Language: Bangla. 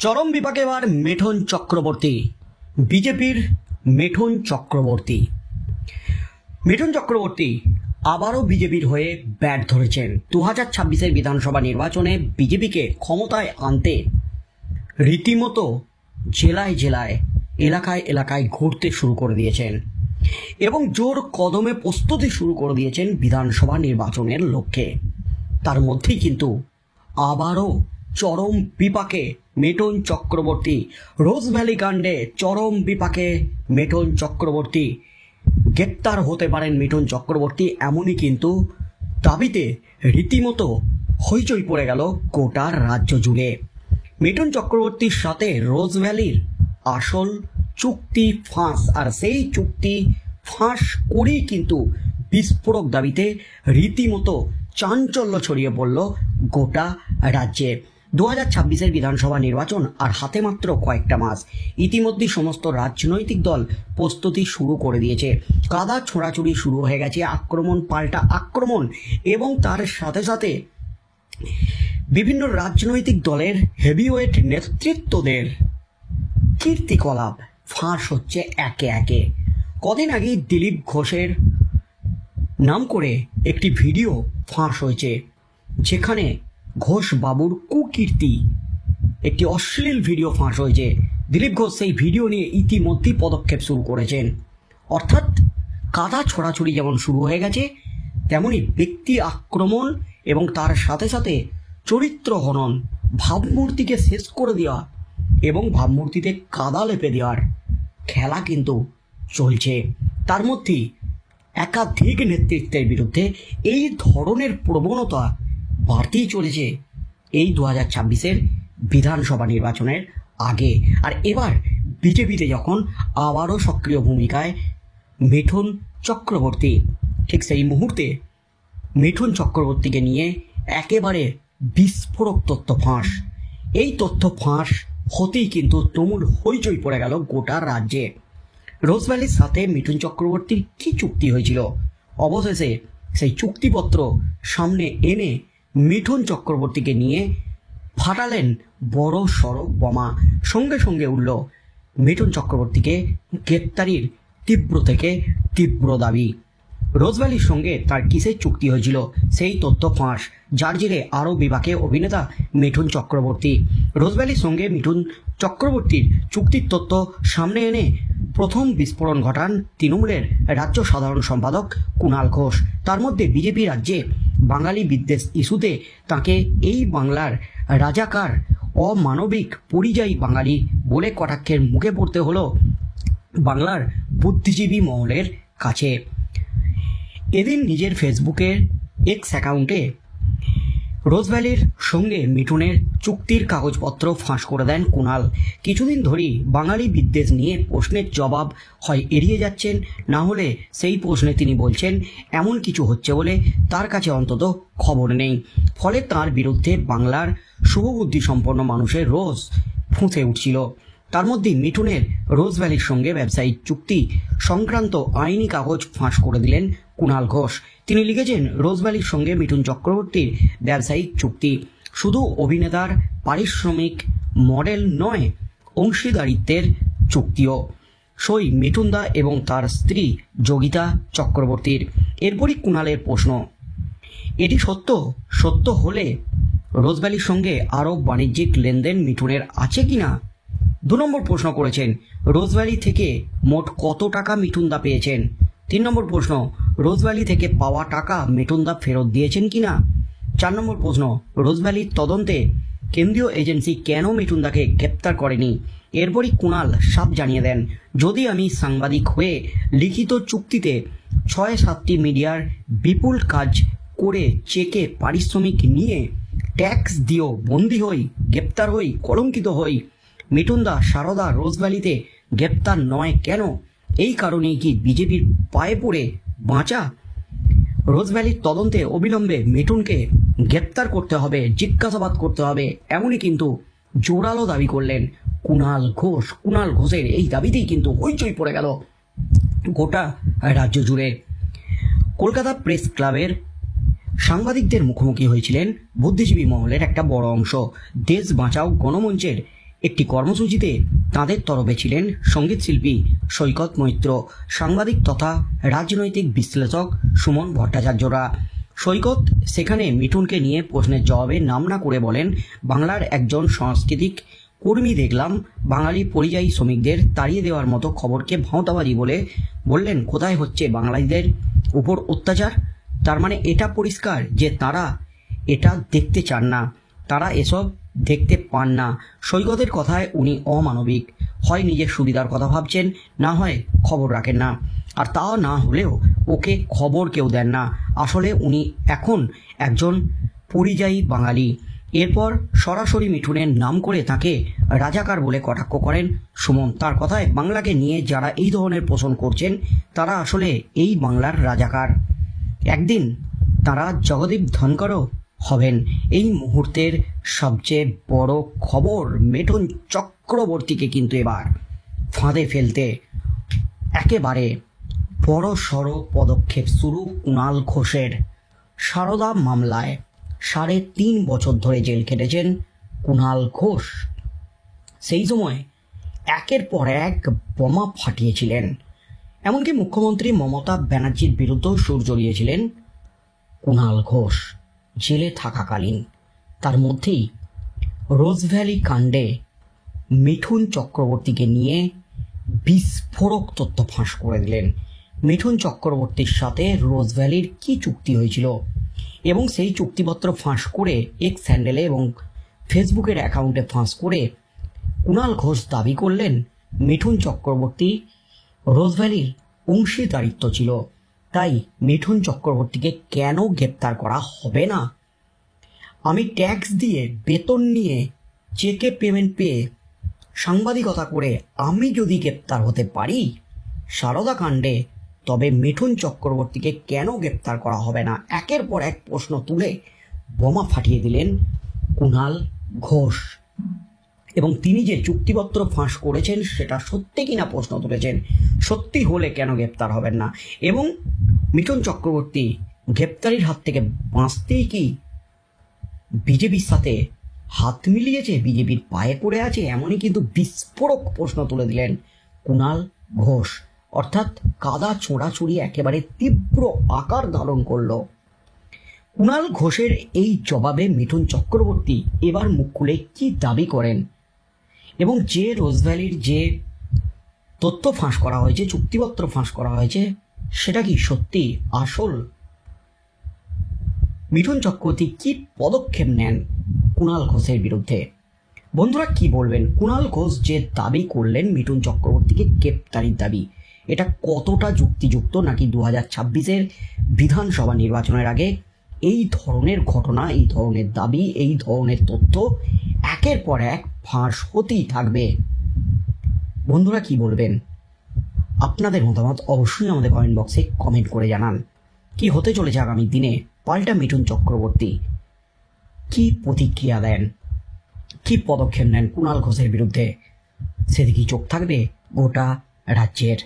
চরম বিপাকে এবার মিঠুন চক্রবর্তী, বিজেপির মিঠুন চক্রবর্তী। মিঠুন চক্রবর্তী আবারও বিজেপির হয়ে ব্যাট ধরেছেন। 2026-এর বিধানসভা নির্বাচনে বিজেপিকে ক্ষমতায় আনতে রীতিমতো জেলায় জেলায় এলাকায় এলাকায় ঘুরতে শুরু করে দিয়েছেন এবং জোর কদমে প্রস্তুতি শুরু করে দিয়েছেন বিধানসভা নির্বাচনের লক্ষ্যে। তার মধ্যেই কিন্তু আবারও চরম বিপাকে মিঠুন চক্রবর্তী। রোজভ্যালি কাণ্ডে চরম বিপাকে মিঠুন চক্রবর্তী। গ্রেপ্তার হতে পারেন মিঠুন চক্রবর্তী, এমনই কিন্তু দাবিতে রীতিমতো হইচই পড়ে গেল গোটা রাজ্য জুড়ে। মিঠুন চক্রবর্তীর সাথে রোজভ্যালির আসল চুক্তি ফাঁস, আর সেই চুক্তি ফাঁস করেই কিন্তু বিস্ফোরক দাবিতে রীতিমতো চাঞ্চল্য ছড়িয়ে পড়ল গোটা রাজ্যে। 2026-এর বিধানসভা নির্বাচন আর হাতে মাত্র কয়েকটা মাস। ইতিমধ্যেই সমস্ত রাজনৈতিক দল প্রস্তুতি শুরু করে দিয়েছে। কাদা ছোঁড়াছুড়ি শুরু হয়ে গেছে, আক্রমণ পাল্টা আক্রমণ, এবং তার সাথে সাথে বিভিন্ন রাজনৈতিক দলের হেভিওয়েট নেতৃত্বদের কীর্তিকলাপ ফাঁস হচ্ছে একে একে। কদিন আগেই দিলীপ ঘোষের নাম করে একটি ভিডিও ফাঁস হয়েছে, যেখানে ঘোষ বাবুর কুকীর্তি একটি অশ্লীল ভিডিও ফাঁস হয়েছে। দিলীপ ঘোষ সেই ভিডিও নিয়ে ইতিমধ্যেই পদক্ষেপ শুরু করেছেন। অর্থাৎ কাদা ছোড়াছুড়ি যেমন শুরু হয়ে গেছে, তেমনি ব্যক্তি আক্রমণ এবং তার সাথে সাথে চরিত্র হনন, ভাবমূর্তিকে শেষ করে দেওয়া এবং ভাবমূর্তিতে কাদা লেপে দেওয়ার খেলা কিন্তু চলছে। তার মধ্যেই একাধিক নেতৃত্বের বিরুদ্ধে এই ধরনের প্রবণতা বাড়তেই চলেছে এই 2026-এর বিধানসভা নির্বাচনের আগে। আর এবার বিজেপিতে যখন আবারও সক্রিয় ভূমিকায় মিঠুন চক্রবর্তী, ঠিক সেই মুহূর্তে মিঠুন চক্রবর্তীকে নিয়ে একেবারে বিস্ফোরক তথ্য ফাঁস। এই তথ্য ফাঁস হতেই কিন্তু তুমুল হইচই পড়ে গেল গোটা রাজ্যে। রোজভ্যালির সাথে মিঠুন চক্রবর্তীর কি চুক্তি হয়েছিল, অবশেষে সেই চুক্তিপত্র সামনে এনে মিঠুন চক্রবর্তীকে নিয়ে ফাটালেন বড় সড় বোমা। সঙ্গে সঙ্গে উঠল মিঠুন চক্রবর্তীকে গ্রেপ্তারির তীব্র থেকে তীব্র দাবি। রোজভ্যালির সঙ্গে তার কিসের চুক্তি হয়েছিল সেই তথ্য ফাঁস, যার জেরে আরও বিপাকে অভিনেতা মিঠুন চক্রবর্তী। রোজভ্যালির সঙ্গে মিঠুন চক্রবর্তীর চুক্তির তথ্য সামনে এনে প্রথম বিস্ফোরণ ঘটান তৃণমূলের রাজ্য সাধারণ সম্পাদক কুণাল ঘোষ। তার মধ্যে বিজেপি রাজ্যে বাঙালি বিদ্বেষ ইস্যুতে তাকে এই বাংলার রাজাকার, অমানবিক, পরিযায়ী বাঙালি বলে কটাক্ষের মুখে পড়তে হলো বাংলার বুদ্ধিজীবী মহলের কাছে। এদিন নিজের ফেসবুকের এক্স অ্যাকাউন্টে রোজভ্যালির সঙ্গে মিঠুনের চুক্তির কাগজপত্র ফাঁস করে দেন কুণাল। কিছুদিন ধরেই বাঙালি বিদ্বেষ নিয়ে প্রশ্নের জবাব হয় এড়িয়ে যাচ্ছেন, না হলে সেই প্রশ্নে তিনি বলছেন এমন কিছু হচ্ছে বলে তার কাছে অন্তত খবর নেই। ফলে তার বিরুদ্ধে বাংলার শুভবুদ্ধি সম্পন্ন মানুষের রোষ ফুঁসে উঠছিল। তার মধ্যে মিঠুনের রোজভ্যালির সঙ্গে ব্যবসায়িক চুক্তি সংক্রান্ত আইনি কাগজ ফাঁস করে দিলেন কুণাল ঘোষ। তিনি লিখেছেন, রোজভ্যালির সঙ্গে মিঠুন চক্রবর্তীর ব্যবসায়িক চুক্তি শুধু অভিনেতার পারিশ্রমিক মডেল নয়, অংশীদারিত্বের চুক্তিও। সই মিঠুনদা এবং তার স্ত্রী যোগিতা চক্রবর্তীর। এরপরই কুণালের প্রশ্ন, এটি সত্য হলে রোজভ্যালির সঙ্গে আরও বাণিজ্যিক লেনদেন মিঠুনের আছে কিনা? 2 নম্বর প্রশ্ন করেছেন, রোজভ্যালি থেকে মোট কত টাকা মিঠুনদা পেয়েছেন? 3 নম্বর প্রশ্ন, রোজভ্যালি থেকে পাওয়া টাকা মিঠুনদা ফেরত দিয়েছেন কিনা? 4 নম্বর প্রশ্ন, রোজভ্যালির তদন্তে কেন্দ্রীয় এজেন্সি কেন মিঠুনদাকে গ্রেপ্তার করেনি? এরপরই কুণাল সাফ জানিয়ে দেন, যদি আমি সাংবাদিক হয়ে লিখিত চুক্তিতে 6-7টি মিডিয়ার বিপুল কাজ করে চেকে পারিশ্রমিক নিয়ে ট্যাক্স দিয়েও বন্দী হই, গ্রেপ্তার হই, কলঙ্কিত হই, মিঠুনদা সারদা রোজভ্যালিতে গ্রেপ্তার নয় কেন? এই কারণেই কি বিজেপির পায়ে পড়ে বাঁচা? রোজভ্যালির তদন্তে অবিলম্বে মিঠুনকে গ্রেপ্তার করতে হবে, জিজ্ঞাসাবাদ করতে হবে, এমনই কিন্তু জোরালো দাবি করলেন কুণাল ঘোষ। কুণাল ঘোষের এই দাবিতেই কিন্তু হইচই পড়ে গেল গোটা রাজ্য জুড়ে। কলকাতা প্রেস ক্লাবের সাংবাদিকদের মুখোমুখি হয়েছিলেন বুদ্ধিজীবী মহলের একটা বড় অংশ। দেশ বাঁচাও গণমঞ্চের একটি কর্মসূচিতে তাঁদের তরফে ছিলেন সঙ্গীত শিল্পী সৈকত মৈত্র, সাংবাদিক তথা রাজনৈতিক বিশ্লেষক সুমন ভট্টাচার্যরা। সৈকত সেখানে মিঠুনকে নিয়ে প্রশ্নের জবাবে নাম না করে বলেন, বাংলার একজন সাংস্কৃতিক কর্মী দেখলাম বাঙালি পরিযায়ী শ্রমিকদের তাড়িয়ে দেওয়ার মতো খবরকে ভাঁওতাবাজি বলে বললেন, কোথায় হচ্ছে বাঙালিদের উপর অত্যাচার? তার মানে এটা পরিষ্কার যে তারা এটা দেখতে চান না, তারা এসব দেখতে পান না। সৈকতের কথায় উনি অমানবিক, হয় নিজের সুবিধার কথা ভাবছেন, না হয় খবর রাখেন না, আর তা না হলেও ওকে খবর কেউ দেন না। আসলে উনি এখন একজন পরিযায়ী বাঙালি। এরপর সরাসরি মিঠুনের নাম করে তাকে রাজাকার বলে কটাক্ষ করেন সুমন। তার কথায় বাংলাকে নিয়ে যারা এই ধরনের পোষণ করছেন তারা আসলে এই বাংলার রাজাকার। একদিন তারা জগদীপ ধনকরও হবেন। এই মুহূর্তের সবচেয়ে বড় খবর, মিঠুন চক্রবর্তীকে কিন্তু এবার ফাঁদে ফেলতে একেবারে বড় সড় পদক্ষেপ শুরু কুণাল ঘোষের। সারদা মামলায় 3.5 বছর ধরে জেল খেটেছেন কুণাল ঘোষ। সেই সময় একের পর এক বোমা ফাটিয়েছিলেন, এমনকি মুখ্যমন্ত্রী মমতা ব্যানার্জির বিরুদ্ধেও সুর জ্বলিয়েছিলেন কুণাল ঘোষ জেলে থাকাকালীন। তার মধ্যেই রোজভ্যালি কাণ্ডে মিঠুন চক্রবর্তীকে নিয়ে বিস্ফোরক তথ্য ফাঁস করে দিলেন। মিঠুন চক্রবর্তীর সাথে রোজভ্যালির কি চুক্তি হয়েছিল এবং সেই চুক্তিপত্র ফাঁস করে এক্স হ্যান্ডেলে এবং ফেসবুকের অ্যাকাউন্টে ফাঁস করে কুণাল ঘোষ দাবি করলেন মিঠুন চক্রবর্তী রোজভ্যালির অংশীদারিত্ব ছিল, তাই মিঠুন চক্রবর্তীকে কেন গ্রেপ্তার করা হবে না? আমি ট্যাক্স দিয়ে বেতন নিয়ে চেকে পেমেন্ট পেয়ে সাংবাদিকতা করে আমি যদি গ্রেপ্তার হতে পারি সারদা কাণ্ডে, তবে মিঠুন চক্রবর্তীকে কেন গ্রেপ্তার করা হবে না? একের পর এক প্রশ্ন তুলে বোমা ফাটিয়ে দিলেন কুণাল ঘোষ। এবং তিনি যে চুক্তিপত্র ফাঁস করেছেন সেটা সত্যি কিনা প্রশ্ন তুলেছেন। সত্যি হলে কেন গ্রেপ্তার হবেন না? এবং মিঠুন চক্রবর্তী গ্রেপ্তারির হাত থেকে বাঁচতেই কি বিজেপির সাথে হাত মিলিয়েছে, বিজেপির পায়ে পড়ে আছে? এমনই কিন্তু বিস্ফোরক প্রশ্ন তুলে দিলেন কুণাল ঘোষ। অর্থাৎ কাদা ছোঁড়াছুড়ি একেবারে তীব্র আকার ধারণ করলো। কুণাল ঘোষের এই জবাবে মিঠুন চক্রবর্তী এবার মুখ খুলে কি দাবি করেন এবং যে রোজভ্যালির যে তথ্য ফাঁস করা হয়েছে, চুক্তিপত্র ফাঁস করা হয়েছে, সেটা কি সত্যি আসল? মিঠুন চক্রবর্তী কি পদক্ষেপ নেন কুণাল ঘোষের বিরুদ্ধে? বন্ধুরা কি বলবেন? কুণাল ঘোষ যে দাবি করলেন মিঠুন চক্রবর্তীকে গ্রেপ্তারির দাবি, এটা কতটা যুক্তিযুক্ত? নাকি 2026-এর বিধানসভা নির্বাচনের আগে এই ধরনের ঘটনা, এই ধরনের দাবি, এই ধরনের তথ্য একের পর এক ফাঁস হতেই থাকবে? বন্ধুরা কি বলবেন? আপনাদের মতামত অবশ্যই আমাদের কমেন্ট বক্সে কমেন্ট করে জানান। কি হতে চলেছে আগামী দিনে? পাল্টা মিঠুন চক্রবর্তী কি প্রতিক্রিয়া দেন, কি পদক্ষেপ নেন কুণাল ঘোষের বিরুদ্ধে? সেদিকেই চোখ থাকবে গোটা রাজ্যের।